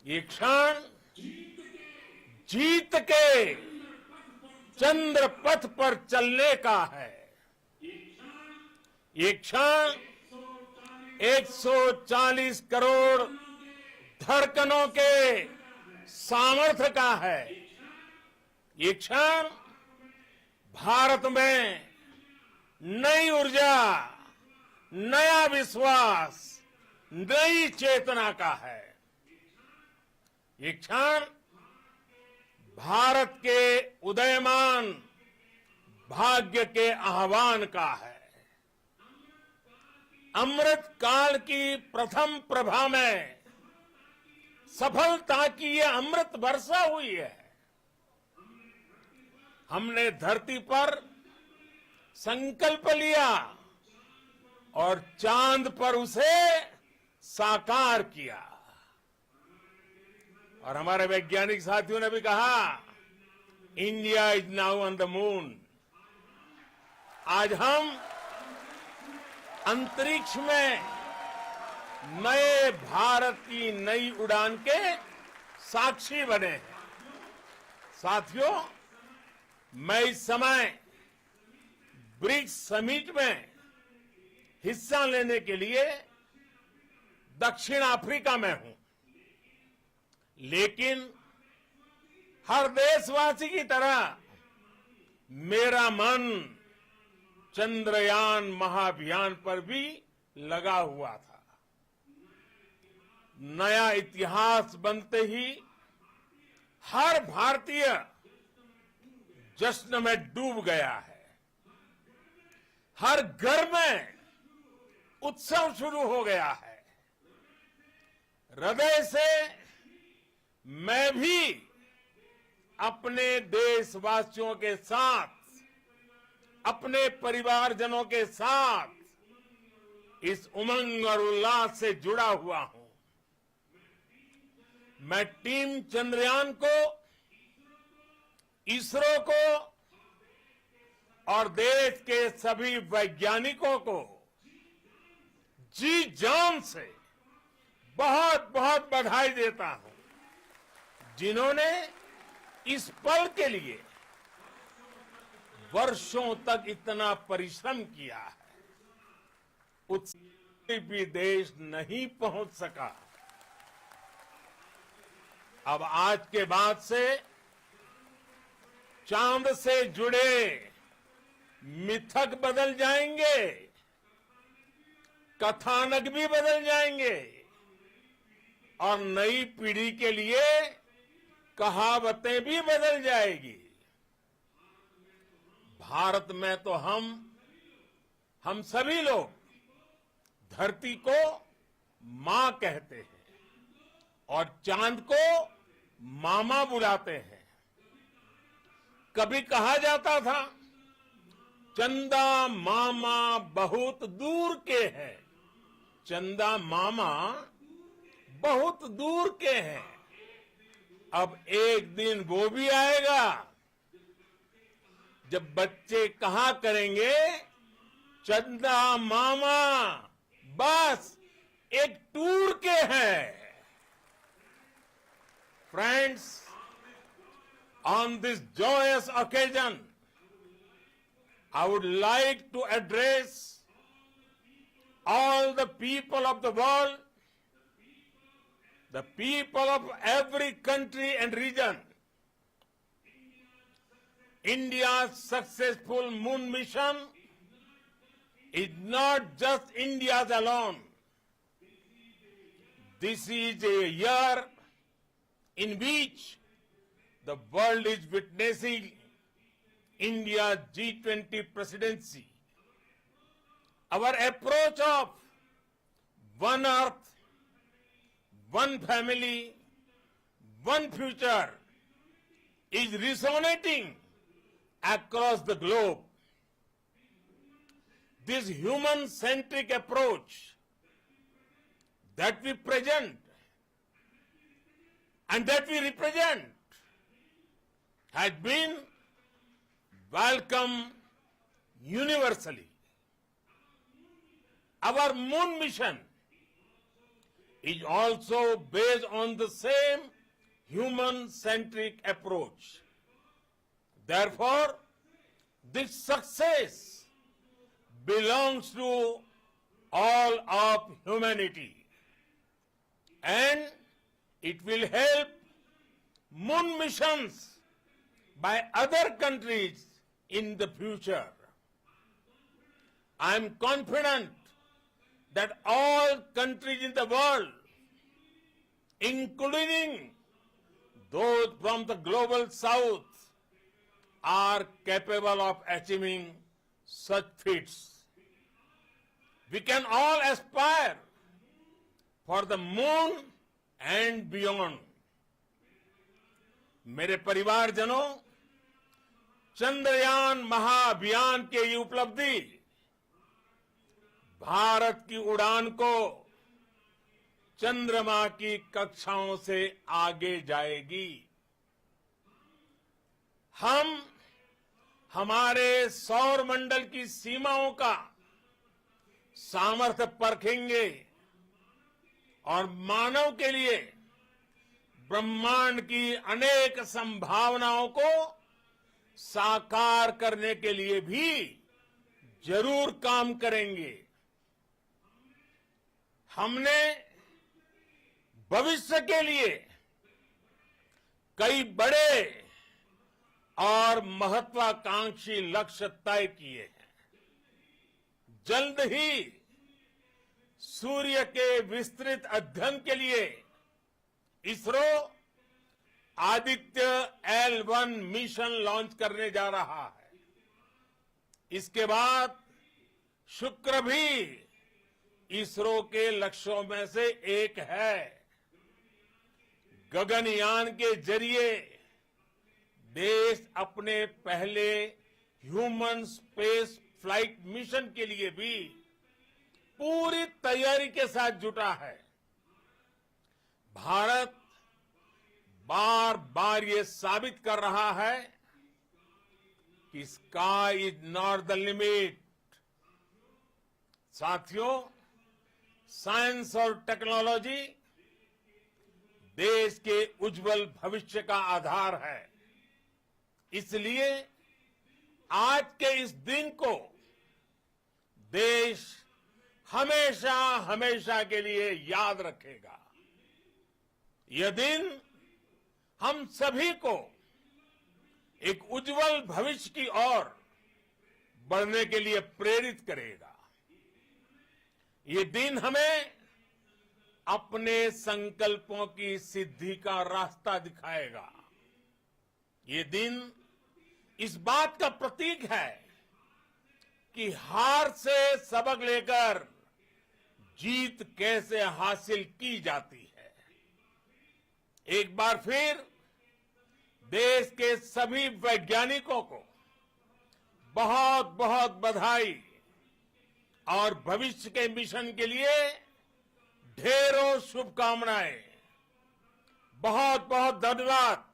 ये क्षण जीत के चंद्र पथ पर चलने का है। ये क्षण 140 करोड़ धड़कनों के सामर्थ्य का है। ये क्षण भारत में नई ऊर्जा, नया विश्वास, नई चेतना का है। ये क्षण भारत के उदयमान भाग्य के आह्वान का है। अमृत काल की प्रथम प्रभा में सफलता की ये अमृत वर्षा हुई है। हमने धरती पर संकल्प लिया और चांद पर उसे साकार किया। और हमारे वैज्ञानिक साथियों ने भी कहा, India is now on the moon. आज हम अंतरिक्ष में नए भारत की नई उड़ान के साक्षी बने हैं। साथियों, मैं इस समय ब्रिक्स समिट में हिस्सा लेने के लिए दक्षिण अफ्रीका में हूं, लेकिन हर देशवासी की तरह मेरा मन चंद्रयान महाअभियान पर भी लगा हुआ था। नया इतिहास बनते ही हर भारतीय जश्न में डूब गया है। हर घर में उत्सव शुरू हो गया है। हृदय से मैं भी अपने देशवासियों के साथ, अपने परिवारजनों के साथ इस उमंग और उल्लास से जुड़ा हुआ हूं। मैं टीम चंद्रयान को, इसरो को और देश के सभी वैज्ञानिकों को जी जान से बहुत बहुत बधाई देता हूं, जिन्होंने इस पल के लिए वर्षों तक इतना परिश्रम किया है। कोई भी देश नहीं पहुंच सका। अब आज के बाद से चांद से जुड़े मिथक बदल जाएंगे, कथानक भी बदल जाएंगे और नई पीढ़ी के लिए कहावतें भी बदल जाएगी। भारत में तो हम सभी लोग धरती को मां कहते हैं और चांद को मामा बुलाते हैं। कभी कहा जाता था चंदा मामा बहुत दूर के हैं, चंदा मामा बहुत दूर के हैं। अब एक दिन वो भी आएगा जब बच्चे कहा करेंगे चंदा मामा बस एक टूर के हैं। Friends, on this joyous occasion, I would like to address all the people of the world, the people of every country and region. India's successful moon mission is not just India's alone. This is a year in which the world is witnessing India's G20 presidency. Our approach of one earth, one family, one future is resonating across the globe. This human-centric approach that we present and that we represent has been welcomed universally. Our moon mission is also based on the same human-centric approach. Therefore, this success belongs to all of humanity, and it will help moon missions by other countries in the future. I am confident that all countries in the world, including those from the global south, are capable of achieving such feats. We can all aspire for the moon and beyond. मेरे परिवारजनों, चंद्रयान महाअभियान के ये उपलब्धि भारत की उड़ान को चंद्रमा की कक्षाओं से आगे जाएगी। हम हमारे सौर मंडल की सीमाओं का सामर्थ्य परखेंगे और मानव के लिए ब्रह्मांड की अनेक संभावनाओं को साकार करने के लिए भी जरूर काम करेंगे। हमने भविष्य के लिए कई बड़े और महत्वाकांक्षी लक्ष्य तय किए हैं। जल्द ही सूर्य के विस्तृत अध्ययन के लिए ISRO Aditya L1 mission launch करने जा रहा है। इसके बाद शुक्र भी इसरो के लक्ष्यों में से एक है। गगनयान के जरिए देश अपने पहले ह्यूमन स्पेस फ्लाइट मिशन के लिए भी पूरी तैयारी के साथ जुटा है। भारत बार बार ये साबित कर रहा है कि sky is not the limit. साथियों, साइंस और टेक्नोलॉजी देश के उज्जवल भविष्य का आधार है। इसलिए आज के इस दिन को देश हमेशा हमेशा के लिए याद रखेगा। यह दिन हम सभी को एक उज्जवल भविष्य की ओर बढ़ने के लिए प्रेरित करेगा। ये दिन हमें अपने संकल्पों की सिद्धि का रास्ता दिखाएगा। ये दिन इस बात का प्रतीक है कि हार से सबक लेकर जीत कैसे हासिल की जाती है। एक बार फिर देश के सभी वैज्ञानिकों को बहुत बहुत बधाई और भविष्य के मिशन के लिए ढेरों शुभकामनाएं। बहुत बहुत धन्यवाद।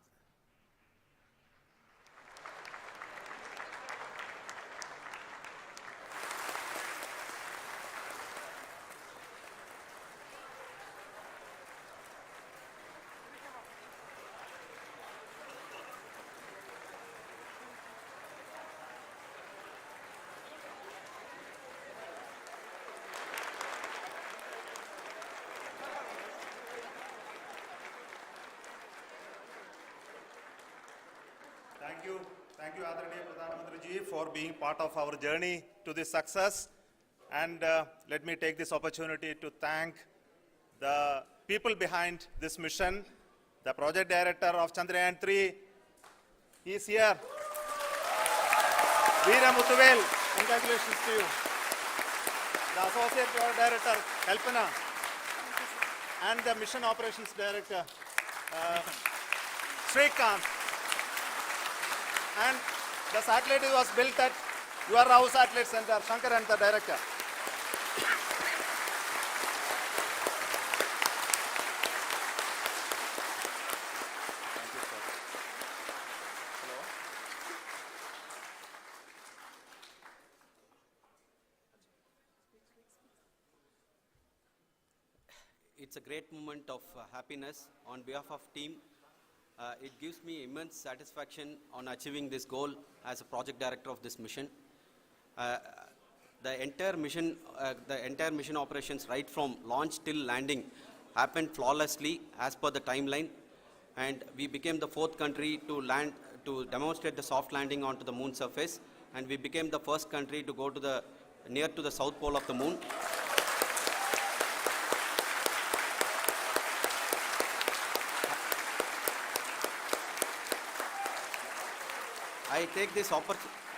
Thank you, Adharaniya Pradhan Mantri ji, for being part of our journey to this success. And let me take this opportunity to thank the people behind this mission, the project director of Chandrayaan-3. He is here. Veera Muthuvel, congratulations to you. The associate project director, Kalpana, and the mission operations director, Srikanth. And the satellite was built at your house satellite center, Shankar and the director. Thank you, sir. Hello. It's a great moment of happiness on behalf of team. It gives me immense satisfaction on achieving this goal as a project director of this mission. The entire mission operations right from launch till landing happened flawlessly as per the timeline, and we became the 4th country to demonstrate the soft landing onto the moon surface, and we became the first country to go to near to the south pole of the moon.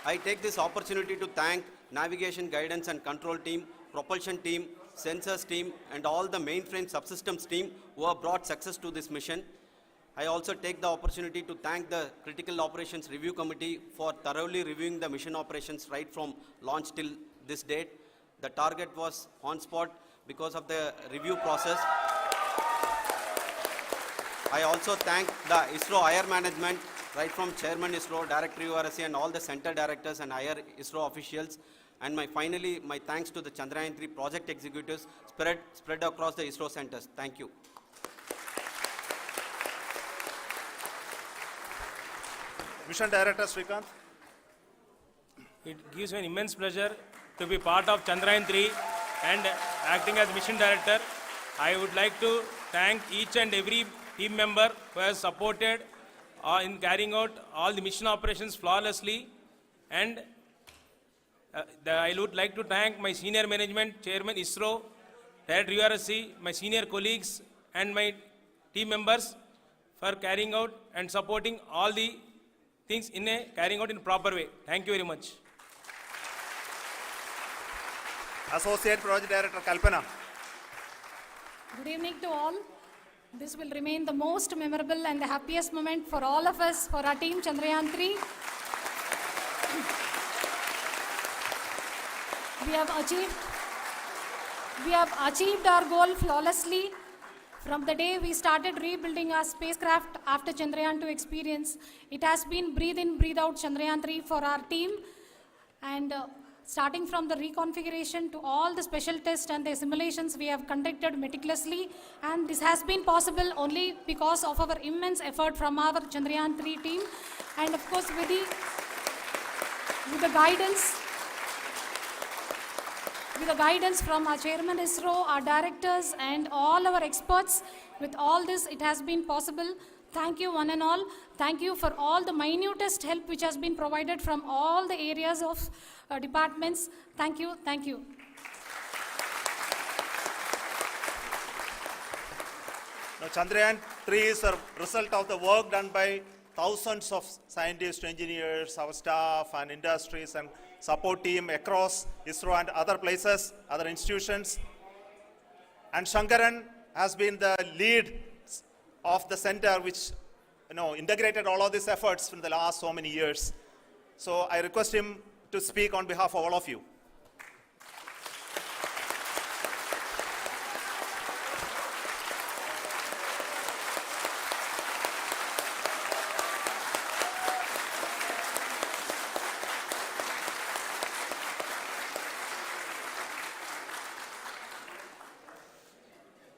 I take this opportunity to thank navigation, guidance and control team, propulsion team, sensors team and all the mainframe subsystems team who have brought success to this mission. I also take the opportunity to thank the Critical Operations Review Committee for thoroughly reviewing the mission operations right from launch till this date. The target was on spot because of the review process. I also thank the ISRO higher management, right from Chairman ISRO, Director URSC and all the center directors and higher ISRO officials. And finally, my thanks to the Chandrayaan-3 project executives spread across the ISRO centers. Thank you. Mission Director Srikanth. It gives me an immense pleasure to be part of Chandrayaan-3 and acting as Mission Director. I would like to thank each and every team member who has supported in carrying out all the mission operations flawlessly, and I would like to thank my senior management, Chairman ISRO, Director URSC, my senior colleagues and my team members for carrying out and supporting all the things carrying out in a proper way. Thank you very much. Associate Project Director Kalpana. Good evening to all. This will remain the most memorable and the happiest moment for all of us, for our team Chandrayaan-3. We have achieved our goal flawlessly. From the day we started rebuilding our spacecraft after Chandrayaan-2 experience, it has been breathe in, breathe out Chandrayaan-3 for our team. And starting from the reconfiguration to all the special tests and the simulations we have conducted meticulously, and this has been possible only because of our immense effort from our Chandrayaan-3 team, and of course with the guidance from our Chairman ISRO, our directors and all our experts. With all this, it has been possible. Thank you one and all. Thank you for all the minutest help which has been provided from all the areas of departments. Thank you. Thank you. Now, Chandrayaan-3 is a result of the work done by thousands of scientists, engineers, our staff and industries and support team across ISRO and other places, other institutions. And Shankaran has been the lead of the center which integrated all of these efforts in the last so many years. So I request him to speak on behalf of all of you.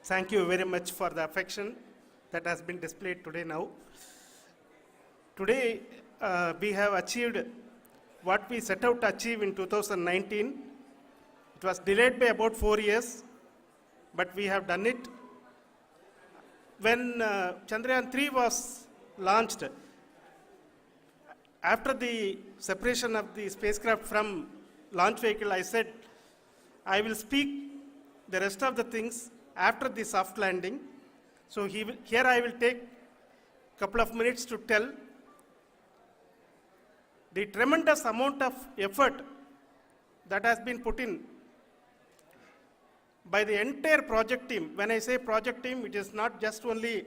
Thank you very much for the affection that has been displayed today now. Today, we have achieved what we set out to achieve in 2019. It was delayed by about 4 years, but we have done it. When Chandrayaan-3 was launched, after the separation of the spacecraft from launch vehicle, I said, I will speak the rest of the things after the soft landing. So here I will take a couple of minutes to tell the tremendous amount of effort that has been put in by the entire project team. When I say project team, it is not just only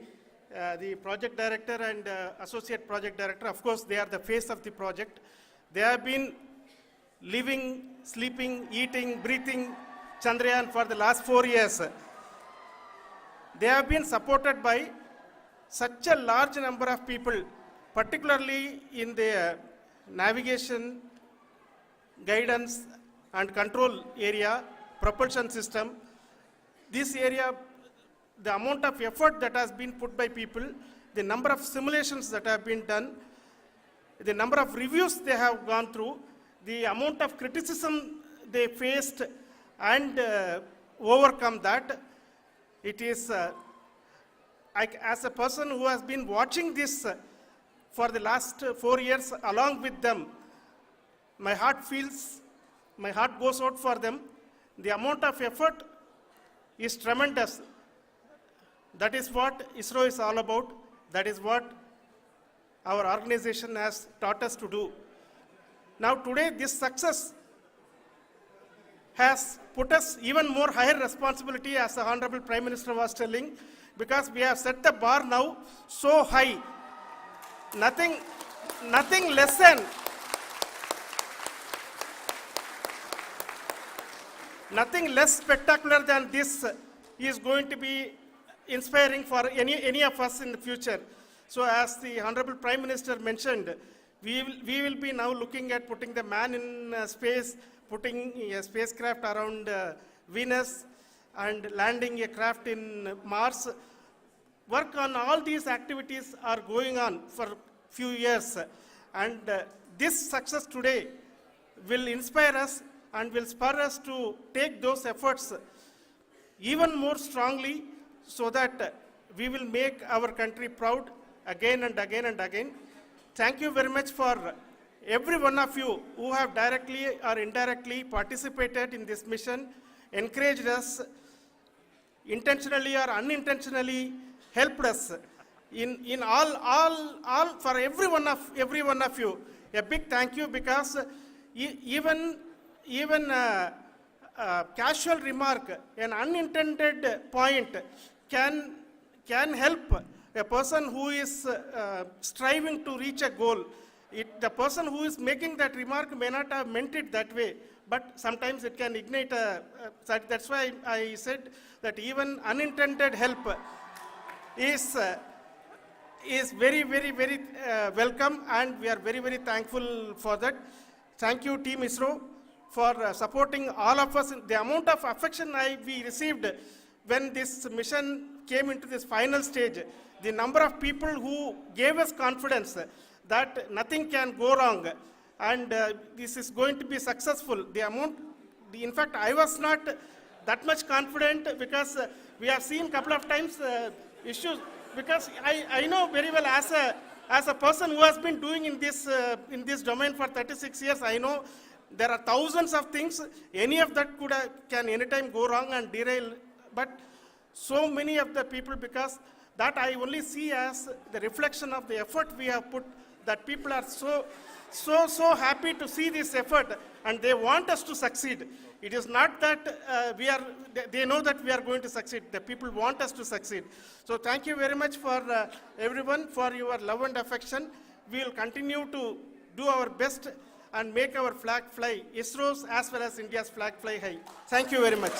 the project director and associate project director. Of course, they are the face of the project. They have been living, sleeping, eating, breathing Chandrayaan for the last 4 years. They have been supported by such a large number of people, particularly in the navigation, guidance and control area, propulsion system. This area, the amount of effort that has been put by people, the number of simulations that have been done, the number of reviews they have gone through, the amount of criticism they faced and overcome that. It is, as a person who has been watching this for the last 4 years along with them, my heart goes out for them. The amount of effort is tremendous. That is what ISRO is all about. That is what our organization has taught us to do. Now today, this success has put us even more higher responsibility, as the Honorable Prime Minister was telling, because we have set the bar now so high. Nothing less spectacular than this is going to be inspiring for any of us in the future. So as the Honorable Prime Minister mentioned, we will be now looking at putting the man in space, putting a spacecraft around Venus and landing a craft in Mars. Work on all these activities are going on for a few years. And this success today will inspire us and will spur us to take those efforts even more strongly so that we will make our country proud again and again and again. Thank you very much for every one of you who have directly or indirectly participated in this mission, encouraged us, intentionally or unintentionally helped us in all for every one of you. A big thank you, because even casual remark, an unintended point can help a person who is striving to reach a goal. The person who is making that remark may not have meant it that way, but sometimes it can ignite that's why I said that even unintended help is very, very, very welcome, and we are very, very thankful for that. Thank you, Team ISRO, for supporting all of us. The amount of affection we received when this mission came into this final stage, the number of people who gave us confidence that nothing can go wrong, and this is going to be successful. In fact, I was not that much confident because we have seen a couple of times issues. Because I know very well as a person who has been doing in this domain for 36 years, I know there are thousands of things. Any of that can anytime go wrong and derail. But so many of the people, because that I only see as the reflection of the effort we have put, that people are so happy to see this effort and they want us to succeed. It is not that they know that we are going to succeed. The people want us to succeed. So thank you very much for everyone for your love and affection. We will continue to do our best and make our flag fly, ISRO's as well as India's flag fly high. Thank you very much.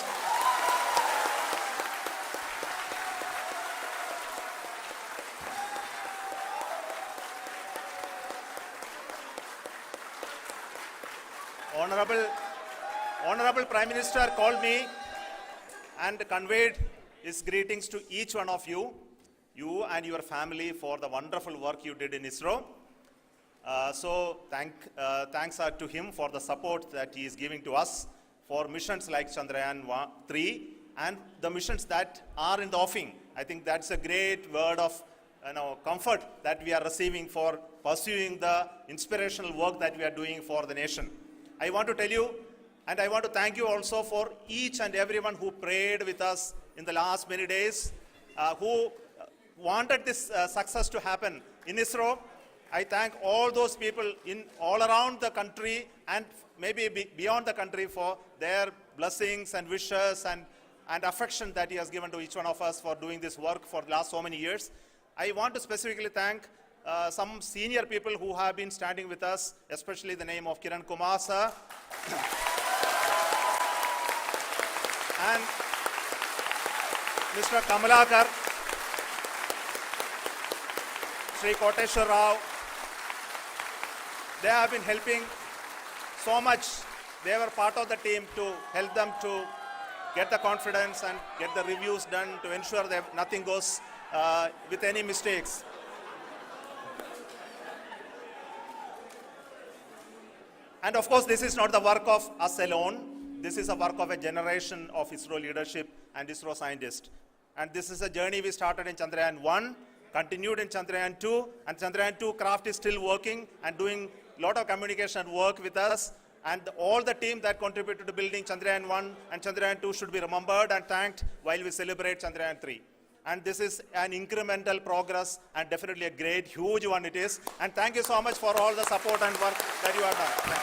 Honorable Prime Minister called me and conveyed his greetings to each one of you and your family for the wonderful work you did in ISRO. Thanks are to him for the support that he is giving to us for missions like Chandrayaan-3 and the missions that are in the offing. I think that's a great word of comfort that we are receiving for pursuing the inspirational work that we are doing for the nation. I want to tell you, and I want to thank you also for each and everyone who prayed with us in the last many days, who wanted this success to happen in ISRO. I thank all those people all around the country and maybe beyond the country for their blessings and wishes and affection that he has given to each one of us for doing this work for the last so many years. I want to specifically thank some senior people who have been standing with us, especially the name of Kiran Kumar sir and Mr. Kamalakar, Sri Koteshwar Rao. They have been helping so much. They were part of the team to help them to get the confidence and get the reviews done to ensure that nothing goes with any mistakes. And of course, this is not the work of us alone. This is a work of a generation of ISRO leadership and ISRO scientists. And this is a journey we started in Chandrayaan-1, continued in Chandrayaan-2, and Chandrayaan-2 craft is still working and doing a lot of communication work with us. And all the team that contributed to building Chandrayaan-1 and Chandrayaan-2 should be remembered and thanked while we celebrate Chandrayaan-3. And this is an incremental progress and definitely a great, huge one it is. And thank you so much for all the support and work that you have done.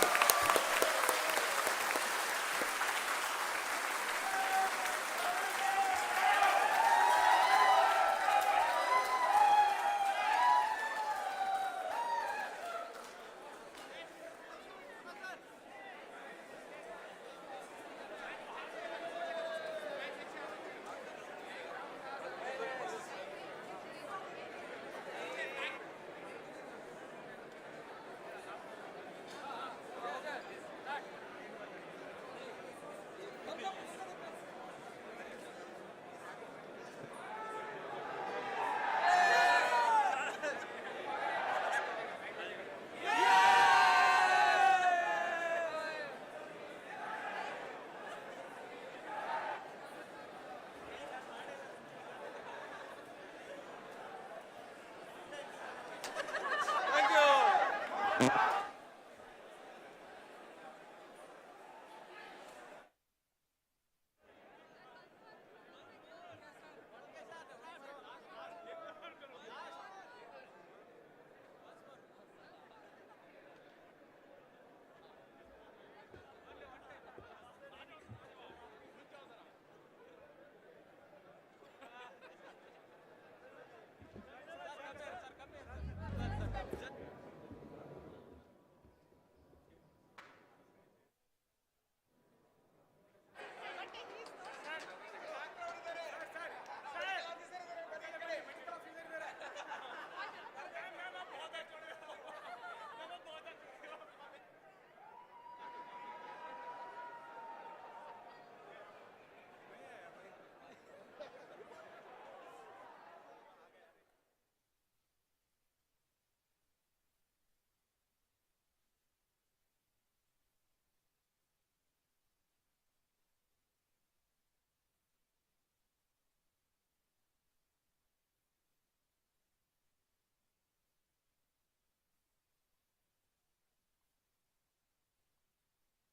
Thank you. Thank you.